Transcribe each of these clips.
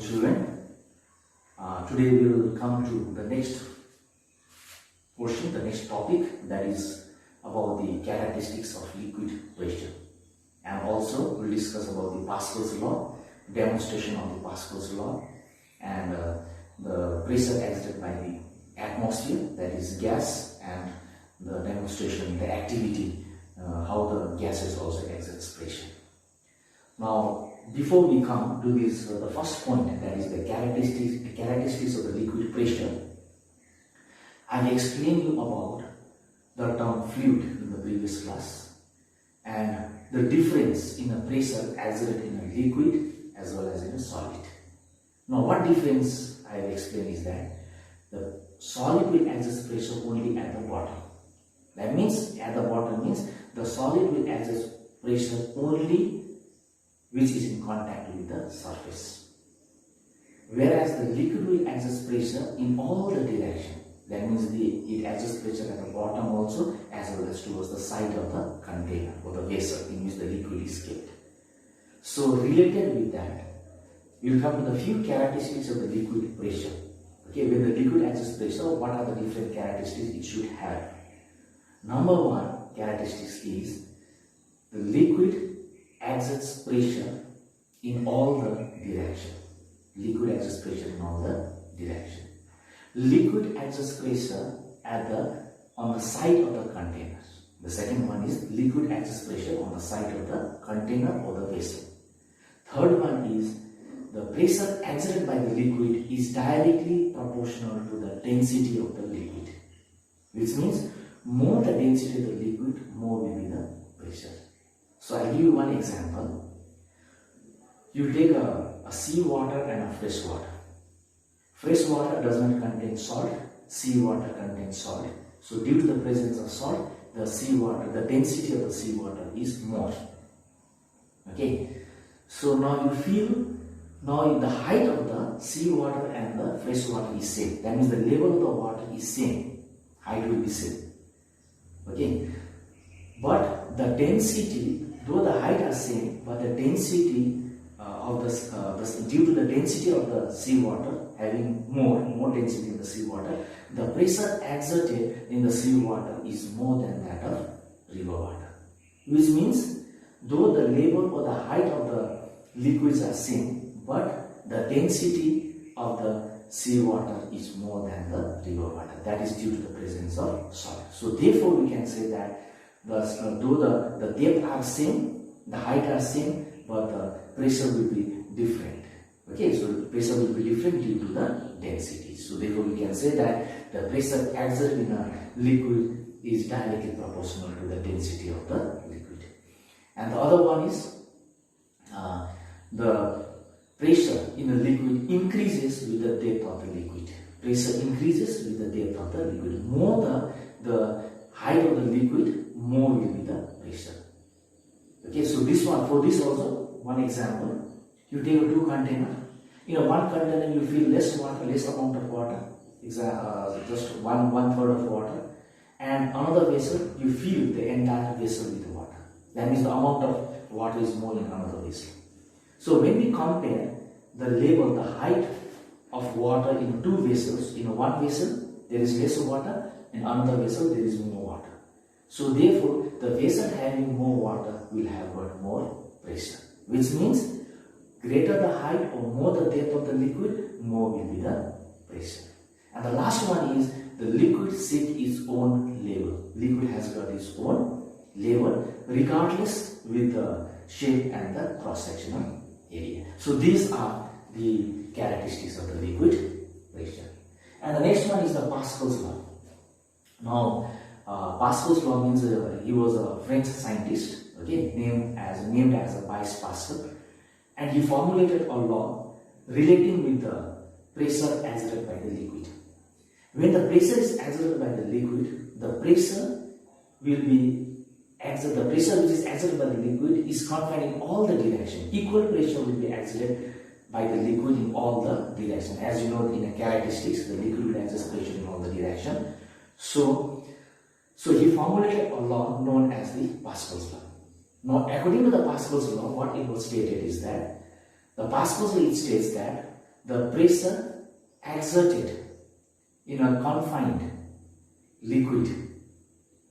children. Today we will come to the next portion, the next topic, that is about the characteristics of liquid pressure. And also we'll discuss about the Pascal's law, demonstration of the Pascal's law, and the pressure exerted by the atmosphere, that is gas, and the demonstration, the activity, how the gases also exerts pressure. Now, before we come to this, the first point, that is the characteristics of the liquid pressure, I will explain you about the term fluid in the previous class and the difference in the pressure exerted in a liquid as well as in a solid. Now, what difference I will explain is that the solid will exert pressure only at the bottom. That means at the bottom means the solid will exert pressure only which is in contact with the surface, whereas the liquid will exert pressure in all the directions. That means it exerts pressure at the bottom also as well as towards the side of the container or the vessel in which the liquid is kept. So related with that, we will come to the few characteristics of the liquid pressure. Okay, when the liquid exerts pressure, what are the different characteristics it should have? Number one characteristic is the liquid exerts pressure in all the directions. Liquid exerts pressure in all the directions. Liquid exerts pressure on the side of the container. The second one is liquid exerts pressure on the side of the container or the vessel. Third one is the pressure exerted by the liquid is directly proportional to the density of the liquid, which means more the density of the liquid, more will be the pressure. So I'll give you one example. You take a sea water and a fresh water. Fresh water does not contain salt, sea water contains salt. So due to the presence of salt, the density of the sea water is more. Okay. So now you feel, now the height of the sea water and the fresh water is same. That means the level of the water is same. Height will be same. Okay. But the density, though the height are same, but the density due to the density of the seawater having more density in the seawater, the pressure exerted in the seawater is more than that of river water. Which means, though the level or the height of the liquids are same, but the density of the seawater is more than the river water. That is due to the presence of salt. So therefore, we can say that though the depth are same, the height are same, but the pressure will be different. Okay, so the pressure will be different due to the density. So therefore, we can say that the pressure exerted in a liquid is directly proportional to the density of the liquid. And the other one is the pressure in a liquid increases with the depth of the liquid. Pressure increases with the depth of the liquid. More the height of the liquid, more will be the pressure. Okay, so for this also, one example, you take two containers. In one container you feel less amount of water, just one third of water, and another vessel you fill the entire vessel with water. That means the amount of water is more in another vessel. So when we compare the level, the height of water in two vessels, in one vessel there is less water, in another vessel there is more water. So therefore, the vessel having more water will have got more pressure, which means greater the height or more the depth of the liquid, more will be the pressure. And the last one is the liquid set its own level. Liquid has got its own level regardless with the shape and the cross-sectional area. So these are the characteristics of the liquid pressure. And the next one is the Pascal's law. Now, Pascal's law means he was a French scientist, okay, named as VIII Pascal, and he formulated a law relating with the pressure exerted by the liquid. When the pressure is exerted by the liquid, the pressure which is exerted by the liquid is confined in all the directions. Equal pressure will be exerted by the liquid in all the directions. As you know, in the characteristics, the liquid will exert pressure in all the directions. So he formulated a law known as the Pascal's law. Now, according to the Pascal's law, what it was stated is that the Pascal's law states that the pressure exerted in a confined liquid,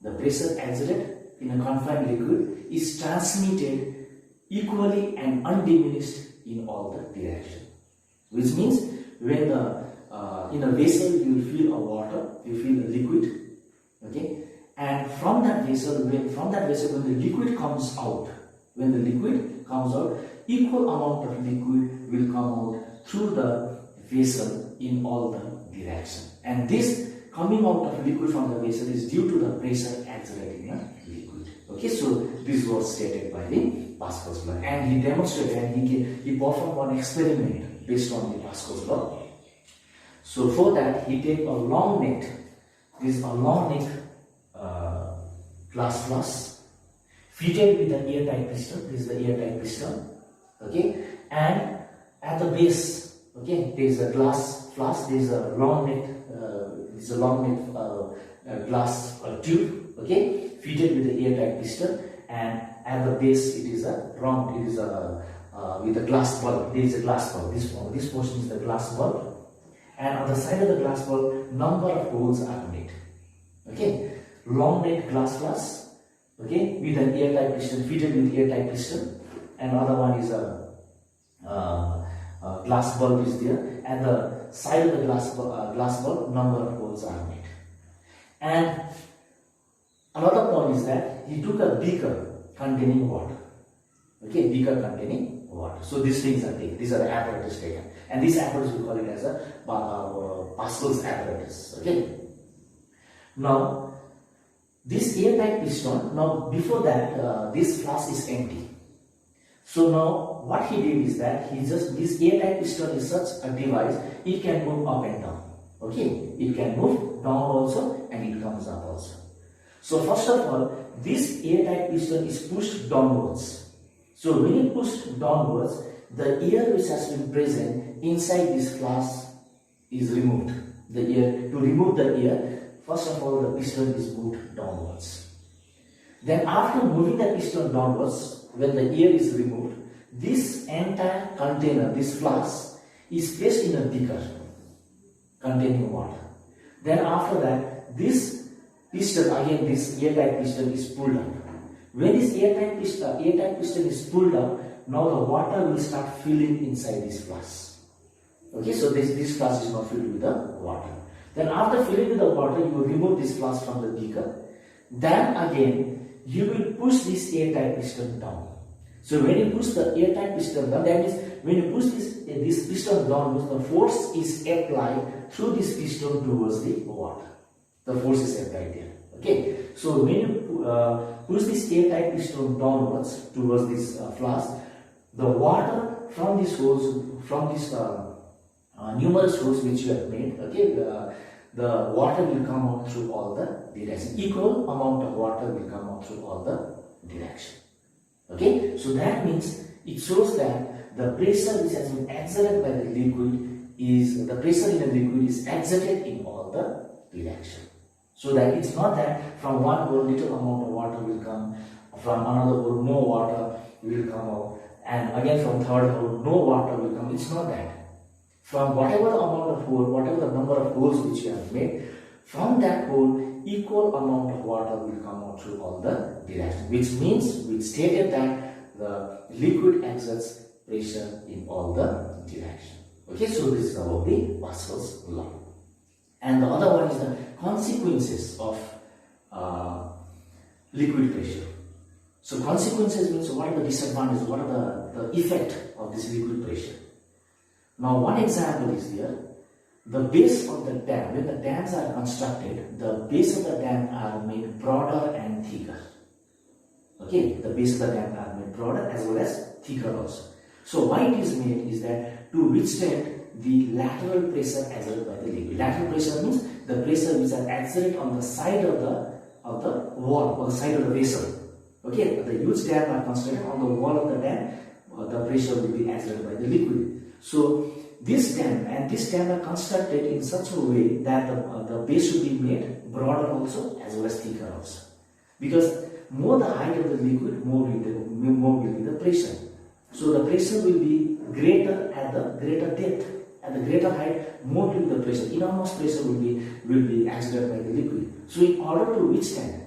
the pressure exerted in a confined liquid is transmitted equally and undiminished in all the directions. Which means when the in a vessel you will feel a water, you feel a liquid, okay, and from that vessel when the liquid comes out, equal amount of liquid will come out through the vessel in all the directions, and this coming out of liquid from the vessel is due to the pressure exerted in a liquid. Okay, so this was stated by the Pascal's law, and he demonstrated and he performed one experiment based on the Pascal's law. So for that he take a long neck, glass flask fitted with an airtight piston. This is the airtight piston. Okay, and at the base, okay, there is a glass flask. There is a long neck. Glass tube. Okay, fitted with the airtight piston, and at the base it is a round. It is a with a glass bulb. There is a glass bulb. This portion is the glass bulb. And on the side of the glass bulb, number of holes are made. Okay, long neck glass flask, okay, with an airtight piston, fitted with airtight piston, and another one is a glass bulb is there. At the side of the glass bulb, number of holes are made. And another point is that he took a beaker containing water. Okay, beaker containing water. So these things are taken. These are the apparatus taken. And this apparatus we call it as a Pascal's apparatus. Okay. Now, this airtight piston, now before that, this flask is empty. So now, what he did is that this airtight piston is such a device, it can move up and down. Okay, it can move down also and it comes up also. So first of all, this airtight piston is pushed downwards. So when it pushed downwards, the air which has been present inside this flask is removed. To remove the air, first of all the piston is moved downwards. Then after moving the piston downwards, when the air is removed, this entire container, this flask, is placed in a beaker containing water. Then after that, this piston, again this airtight piston is pulled up. When this airtight piston is pulled up, now the water will start filling inside this flask. Okay, so this flask is now filled with the water. Then after filling with the water, you will remove this flask from the beaker. Then again, you will push this airtight piston down. So when you push the airtight piston down, that means when you push this piston down, the force is applied through this piston towards the water. The force is applied there. Okay, so when you push this airtight piston downwards towards this flask, the water from these holes, from these numerous holes which you have made, okay, the water will come out through all the directions. Equal amount of water will come out through all the directions. Okay, so that means it shows that the pressure which has been exerted by the liquid is, the pressure in the liquid is exerted in all the directions. So that it's not that from one hole little amount of water will come, from another hole no water will come out, and again from third hole no water will come. It's not that. From whatever the amount of hole, whatever the number of holes which you have made, from that hole equal amount of water will come out through all the directions. Which means, we stated that the liquid exerts pressure in all the directions. Okay, so this is about the Pascal's law. And the other one is the consequences of liquid pressure. So consequences means what are the disadvantages, what are the effect of this liquid pressure. Now one example is there, the base of the dam, when the dams are constructed, the base of the dam are made broader and thicker. Okay, the base of the dam are made broader as well as thicker also. So why it is made is that to withstand the lateral pressure exerted by the liquid. Lateral pressure means the pressure which are exerted on the side of the wall or the side of the vessel. Okay, the huge dam are constructed on the wall of the dam, the pressure will be exerted by the liquid. So this dam and this dam are constructed in such a way that the base should be made broader also as well as thicker also. Because more the height of the liquid, more will be the pressure. So the pressure will be greater at the greater depth at the greater height, more will be the pressure. Enormous pressure will be exerted by the liquid. So in order to withstand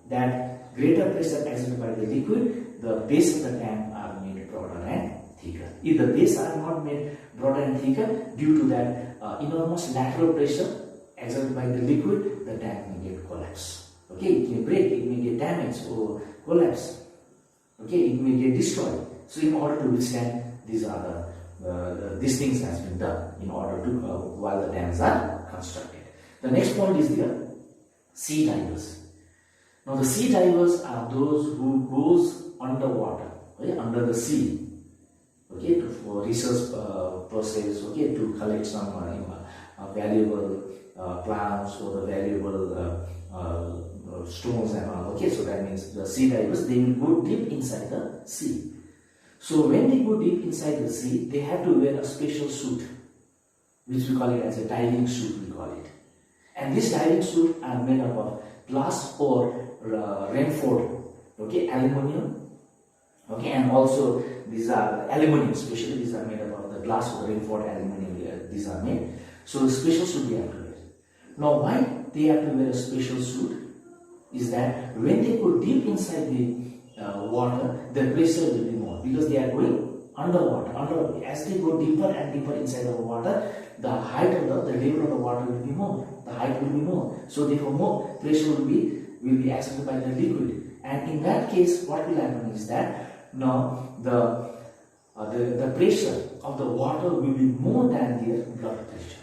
that greater pressure exerted by the liquid, the base of the tank are made broader and thicker. If the base are not made broader and thicker, due to that enormous lateral pressure exerted by the liquid, the tank may get collapse. Okay, it may break, it may get damaged or collapse. Okay, it may get destroyed. So in order to withstand, these are these things has been done in order to while the dams are constructed. The next point is the sea divers. Now the sea divers are those who goes underwater, okay, under the sea, okay, for research purposes, okay, to collect some valuable plants or the valuable stones and all. Okay, so that means the sea divers, they will go deep inside the sea. So when they go deep inside the sea, they have to wear a special suit, which we call it as a diving suit, we call it. And these diving suits are made up of glass or reinforced, okay, aluminium, okay, and also these are aluminium, especially these are made up of the glass or reinforced aluminium. These are made. So the special suit they have to wear. Now, why they have to wear a special suit is that when they go deep inside the water, the pressure will be more because they are going underwater. As they go deeper and deeper inside the water, the height of the level of the water will be more. The height will be more. So therefore, more pressure will be exerted by the liquid. And in that case, what will happen is that now the pressure of the water will be more than their blood pressure.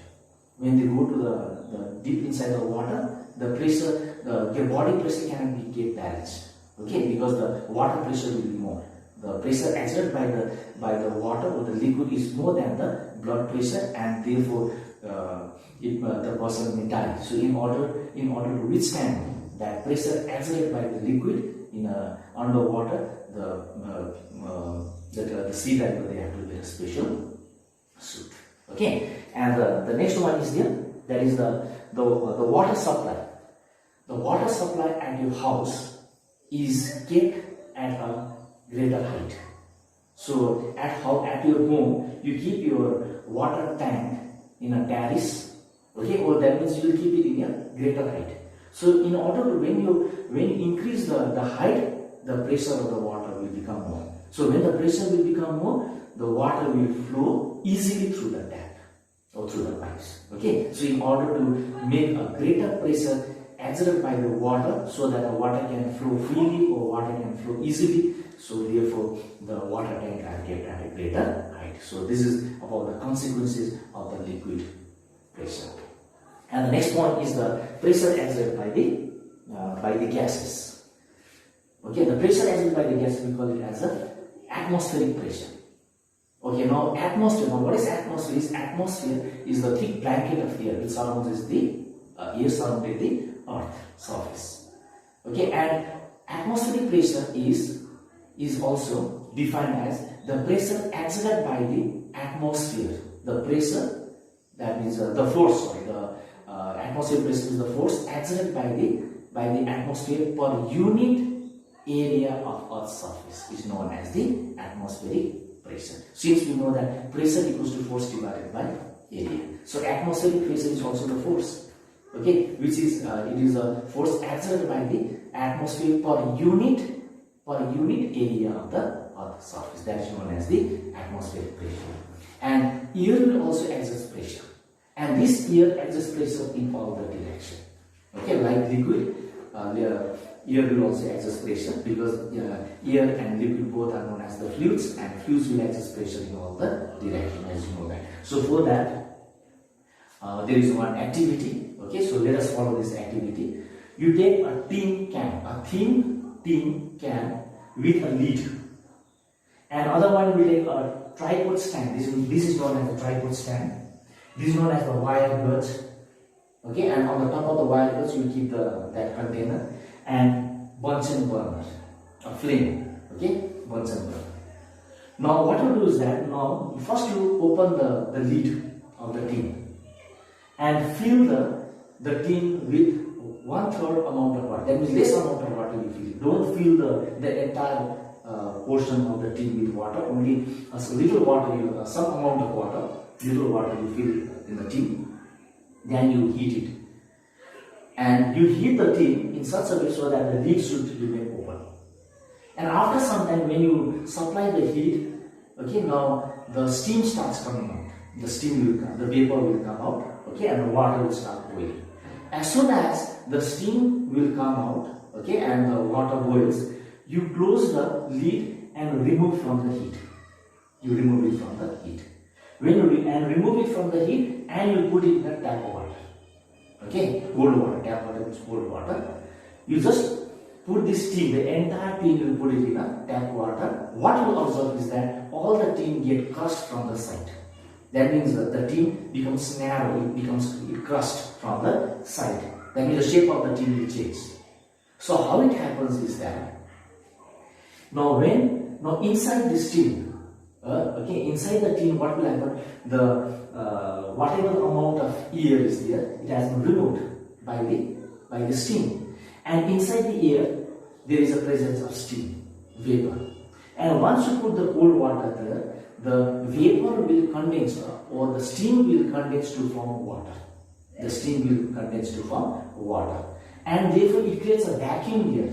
When they go to the deep inside the water, the pressure, their body pressure can get balanced. Okay, because the water pressure will be more. The pressure exerted by the water or the liquid is more than the blood pressure, and therefore the person may die. So in order to withstand that pressure exerted by the liquid in underwater, the sea diver, they have to wear a special suit. Okay, and the next one is there is the water supply. The water supply at your house is kept at a greater height. So at your home, you keep your water tank in a terrace, okay, or that means you will keep it in a greater height. So in order to when you increase the height, the pressure of the water will become more. So when the pressure will become more, the water will flow easily through the tap or through the pipes. Okay, so in order to make a greater pressure exerted by the water, so that the water can flow freely or water can flow easily, so therefore the water tank are kept at a greater height. So this is about the consequences of the liquid pressure. And the next point is the pressure exerted by the gases. Okay, the pressure exerted by the gases, we call it as a atmospheric pressure. Okay, now atmosphere. Now what is atmosphere? Atmosphere is the thick blanket of air which surrounds the air surrounding the Earth surface. Okay, and atmospheric pressure is also defined as the pressure exerted by the atmosphere. The pressure, that means the force. Sorry, the atmospheric pressure is the force exerted by the atmosphere per unit area of Earth's surface is known as the atmospheric pressure. Since we know that pressure equals to force divided by area, so atmospheric pressure is also the force. Okay, which is it is a force exerted by the atmosphere per unit area of the Earth's surface. That is known as the atmospheric pressure. And air will also exert pressure, and this air exerts pressure in all the direction. Okay, like liquid, air will also exert pressure because air and liquid both are known as the fluids, and fluids will exert pressure in all the direction, as you know that. So for that, there is one activity. Okay, so let us follow this activity. You take a tin can with a lid, and other one will take a tripod stand. This is known as the tripod stand. This is known as the wire gauge. Okay, and on the top of the wire gauge you keep that container and Bunsen burner, a flame. Okay, Bunsen burner. Now what you do is that now first you open the lid of the tin and fill the tin with 1/3 amount of water. That means less amount of water you fill. Don't fill the entire portion of the tin with water. Only a little water, some amount of water little water you fill in the tin, then you heat it. And you heat the tin in such a way so that the lid should remain open. And after some time, when you supply the heat, okay, now the steam starts coming out. The steam will come, the vapor will come out, okay, and the water will start boiling. As soon as the steam will come out, okay, and the water boils, you close the lid and remove from the heat. You remove it from the heat. When you remove it from the heat, and you put it in the tap water, okay, cold water. Tap water is cold water. You just put this tin, the entire tin you put it in a tap water. What you observe is that all the tin get crushed from the side. That means that the tin becomes narrow, it crushed from the side. That means the shape of the tin will change. So how it happens is that now inside this tin, okay, inside the tin, what will happen? The whatever amount of air is there, it has been removed by the steam, and inside the air there is a presence of steam, vapor. And once you put the cold water there, the vapor will condense, or the steam will condense to form water. The steam will condense to form water, and therefore it creates a vacuum here.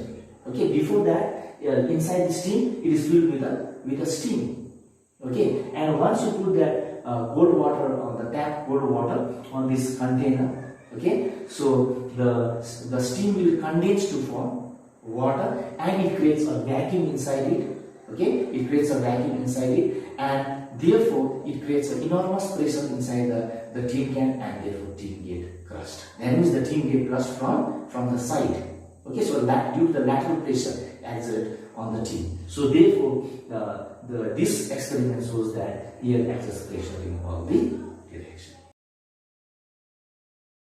Okay, before that, inside the steam, it is filled with a steam. Okay, and once you put that cold water on the tap, cold water on this container, okay, so the steam will condense to form water, and it creates a vacuum inside it. Okay, it creates a vacuum inside it, and therefore it creates an enormous pressure inside the tin can, and therefore tin get crushed. That means the tin get crushed from the side. Okay, so due to the lateral pressure exerted on the tin. So therefore this experiment shows that here excess pressure in all the